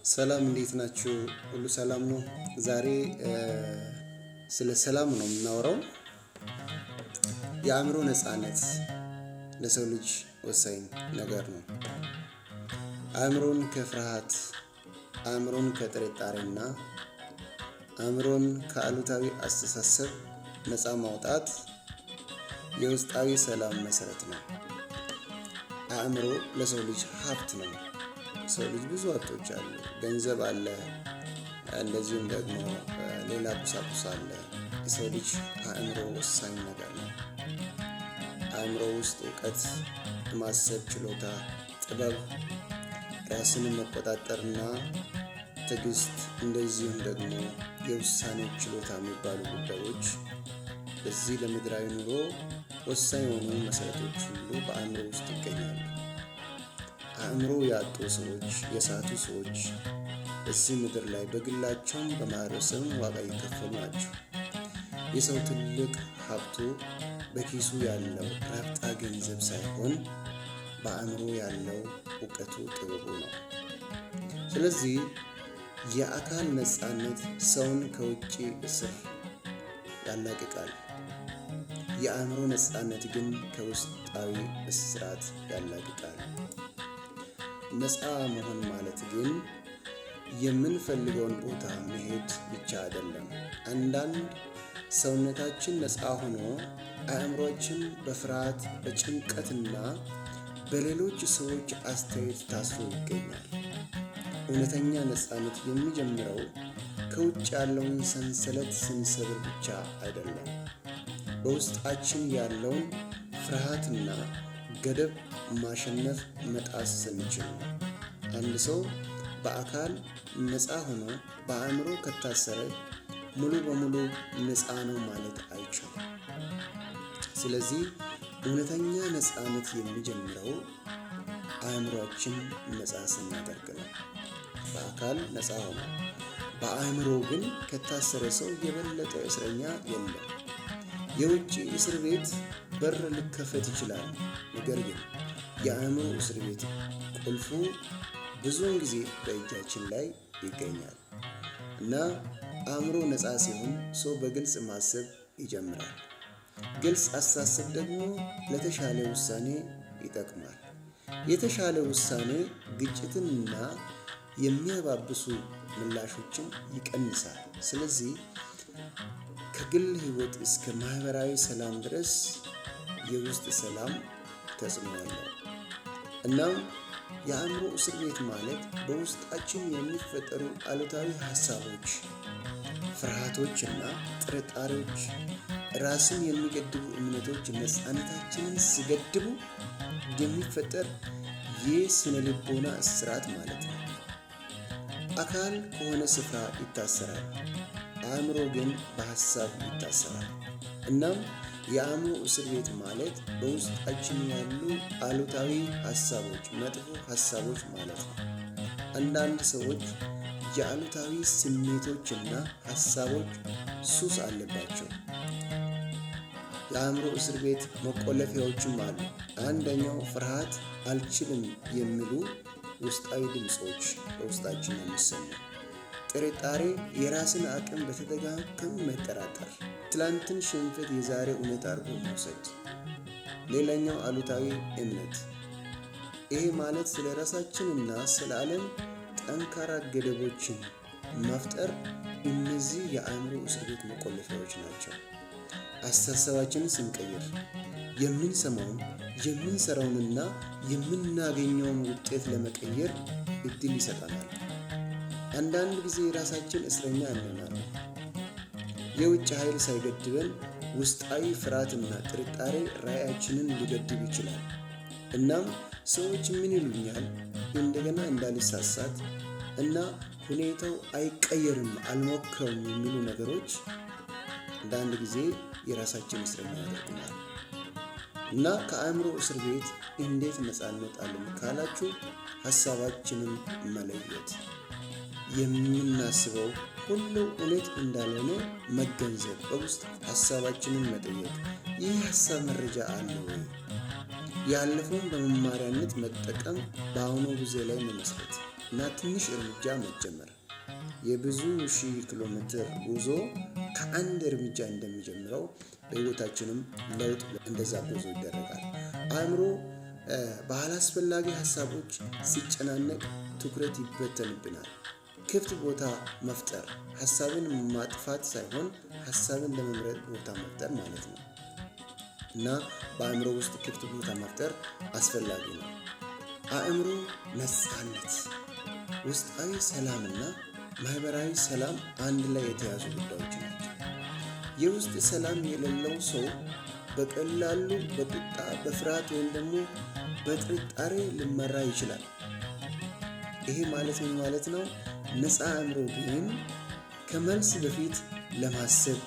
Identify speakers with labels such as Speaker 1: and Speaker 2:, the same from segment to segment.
Speaker 1: ሰላም እንዴት ናችሁ? ሁሉ ሰላም ነው? ዛሬ ስለ ሰላም ነው የምናወራው። የአእምሮ ነፃነት ለሰው ልጅ ወሳኝ ነገር ነው። አእምሮን ከፍርሃት፣ አእምሮን ከጥርጣሬና አእምሮን ከአሉታዊ አስተሳሰብ ነፃ ማውጣት የውስጣዊ ሰላም መሰረት ነው። አእምሮ ለሰው ልጅ ሀብት ነው። ሰው ልጅ ብዙ ሀብቶች አሉ። ገንዘብ አለ፣ እንደዚሁም ደግሞ ሌላ ቁሳቁስ አለ። የሰው ልጅ አእምሮ ወሳኝ ነገር ነው። አእምሮ ውስጥ እውቀት፣ ማሰብ ችሎታ፣ ጥበብ፣ ራስን መቆጣጠርና ትዕግስት፣ እንደዚሁም ደግሞ የውሳኔ ችሎታ የሚባሉ ጉዳዮች በዚህ ለምድራዊ ኑሮ ወሳኝ የሆኑ መሰረቶች ሁሉ በአእምሮ ውስጥ ይገኛሉ። አእምሮ ያጡ ሰዎች፣ የሳቱ ሰዎች በዚህ ምድር ላይ በግላቸውም በማህበረሰብም ዋጋ የከፈሉ ናቸው። የሰው ትልቅ ሀብቱ በኪሱ ያለው ረብጣ ገንዘብ ሳይሆን በአእምሮ ያለው እውቀቱ፣ ጥበቡ ነው። ስለዚህ የአካል ነፃነት ሰውን ከውጭ እስር ያላቅቃል። የአእምሮ ነፃነት ግን ከውስጣዊ እስራት ያላቅቃል። ነፃ መሆን ማለት ግን የምንፈልገውን ቦታ መሄድ ብቻ አይደለም። አንዳንድ ሰውነታችን ነፃ ሆኖ አእምሮአችን በፍርሃት በጭንቀትና በሌሎች ሰዎች አስተያየት ታስሮ ይገኛል። እውነተኛ ነፃነት የሚጀምረው ከውጭ ያለውን ሰንሰለት ስንሰብር ብቻ አይደለም፣ በውስጣችን ያለውን ፍርሃትና ገደብ ማሸነፍ መጣስ ስንችል ነው። አንድ ሰው በአካል ነፃ ሆኖ በአእምሮ ከታሰረ ሙሉ በሙሉ ነፃ ነው ማለት አይችልም። ስለዚህ እውነተኛ ነፃነት የሚጀምረው አእምሮአችን ነፃ ስናደርግ ነው። በአካል ነፃ ሆኖ በአእምሮ ግን ከታሰረ ሰው የበለጠ እስረኛ የለም። የውጭ እስር ቤት በር ሊከፈት ይችላል፣ ነገር ግን የአእምሮ እስር ቤት ቁልፉ ብዙውን ጊዜ በእጃችን ላይ ይገኛል እና አእምሮ ነፃ ሲሆን ሰው በግልጽ ማሰብ ይጀምራል። ግልጽ አስተሳሰብ ደግሞ ለተሻለ ውሳኔ ይጠቅማል። የተሻለ ውሳኔ ግጭትንና የሚያባብሱ ምላሾችን ይቀንሳል። ስለዚህ ከግል ሕይወት እስከ ማህበራዊ ሰላም ድረስ የውስጥ ሰላም ተጽዕኖ አለው። እናም የአእምሮ እስር ቤት ማለት በውስጣችን የሚፈጠሩ አሉታዊ ሀሳቦች፣ ፍርሃቶች እና ጥርጣሬዎች፣ ራስን የሚገድቡ እምነቶች ነፃነታችንን ሲገድቡ የሚፈጠር የስነ ልቦና እስራት ማለት ነው። አካል ከሆነ ስፍራ ይታሰራል፣ አእምሮ ግን በሀሳብ ይታሰራል። እናም የአእምሮ እስር ቤት ማለት በውስጣችን ያሉ አሉታዊ ሀሳቦች፣ መጥፎ ሀሳቦች ማለት ነው። አንዳንድ ሰዎች የአሉታዊ ስሜቶችና ሀሳቦች ሱስ አለባቸው። የአእምሮ እስር ቤት መቆለፊያዎችም አሉ። አንደኛው ፍርሃት፣ አልችልም የሚሉ ውስጣዊ ድምፆች በውስጣችን የሚሰሙ፣ ጥርጣሬ፣ የራስን አቅም በተደጋጋሚ መጠራጠር፣ ትላንትን ሽንፈት የዛሬ እውነት አድርጎ መውሰድ። ሌላኛው አሉታዊ እምነት። ይሄ ማለት ስለ ራሳችንና ስለ ዓለም ጠንካራ ገደቦችን መፍጠር። እነዚህ የአእምሮ እስር ቤት መቆለፊያዎች ናቸው። አስተሳሰባችንን ስንቀይር የምንሰማውን፣ የምንሰራውንና የምናገኘውን ውጤት ለመቀየር እድል ይሰጠናል። አንዳንድ ጊዜ የራሳችን እስረኛ እንሆናለን። የውጭ ኃይል ሳይገድበን ውስጣዊ ፍርሃትና ጥርጣሬ ራዕያችንን ሊገድብ ይችላል። እናም ሰዎች ምን ይሉኛል፣ እንደገና እንዳልሳሳት እና ሁኔታው አይቀየርም፣ አልሞክረውም የሚሉ ነገሮች አንዳንድ ጊዜ የራሳችን እስረኛ ያደርጉናል። እና ከአእምሮ እስር ቤት እንዴት ነፃ እንወጣለን ካላችሁ፣ ሀሳባችንን መለየት፣ የምናስበው ሁሉ እውነት እንዳልሆነ መገንዘብ፣ በውስጥ ሀሳባችንን መጠየቅ። ይህ ሀሳብ መረጃ አለ ወይ? ያለፈውን በመማሪያነት መጠቀም፣ በአሁኑ ጊዜ ላይ መመስረት። እና ትንሽ እርምጃ መጀመር። የብዙ ሺህ ኪሎ ሜትር ጉዞ ከአንድ እርምጃ እንደሚጀምረው በሕይወታችንም ለውጥ እንደዛ ጉዞ ይደረጋል። አእምሮ ባላስፈላጊ ሀሳቦች ሲጨናነቅ ትኩረት ይበተንብናል። ክፍት ቦታ መፍጠር ሀሳብን ማጥፋት ሳይሆን ሀሳብን ለመምረጥ ቦታ መፍጠር ማለት ነው እና በአእምሮ ውስጥ ክፍት ቦታ መፍጠር አስፈላጊ ነው። አእምሮ ነፃነት፣ ውስጣዊ ሰላምና ማህበራዊ ሰላም አንድ ላይ የተያዙ ጉዳዮች ናቸው። የውስጥ ሰላም የሌለው ሰው በቀላሉ በቁጣ፣ በፍርሃት ወይም ደግሞ በጥርጣሬ ሊመራ ይችላል። ይሄ ማለት ምን ማለት ነው? ነፃ አእምሮ ግን ከመልስ በፊት ለማሰብ፣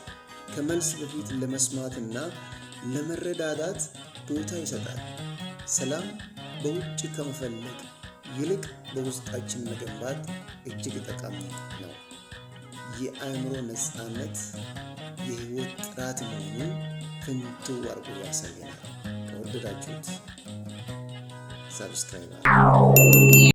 Speaker 1: ከመልስ በፊት ለመስማትና ለመረዳዳት ቦታ ይሰጣል። ሰላም በውጭ ከመፈለግ ይልቅ በውስጣችን መገንባት እጅግ ጠቃሚ ነው። የአእምሮ ነፃነት የህይወት ጥራት መሆኑን ፍንትው አድርጎ ያሳየናል። ከወደዳችሁት ሰብስክራይብ